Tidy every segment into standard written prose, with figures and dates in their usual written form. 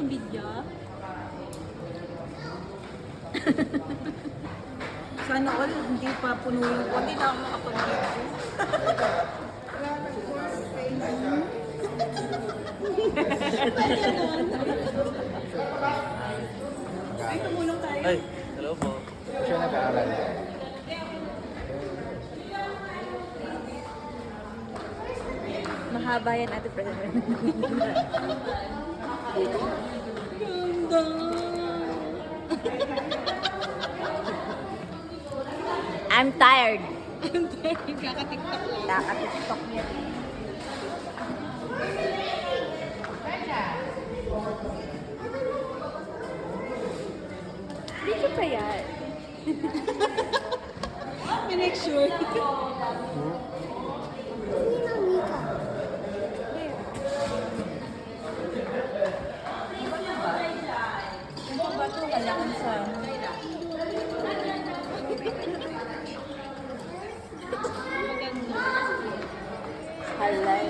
makibidyo? Sana all, hindi pa puno yung hindi na ako makapag-video. Ay, tumulong tayo. Ay, hello po. Siya nag-aaral. Mahaba yan, Ate President. Ganda. I'm tired. Kaka-tiktok lang. Kaka-tiktok niya. Video pa yan. Make sure. Ano ba ito? Wala kang sa... Halay.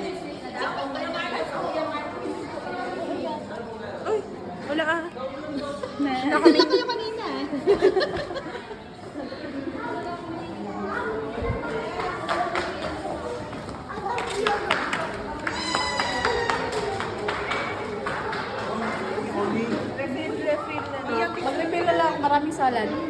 Ay, wala ah. Nakamit. Kayo kanina. Mag-refill na lang. Maraming salad.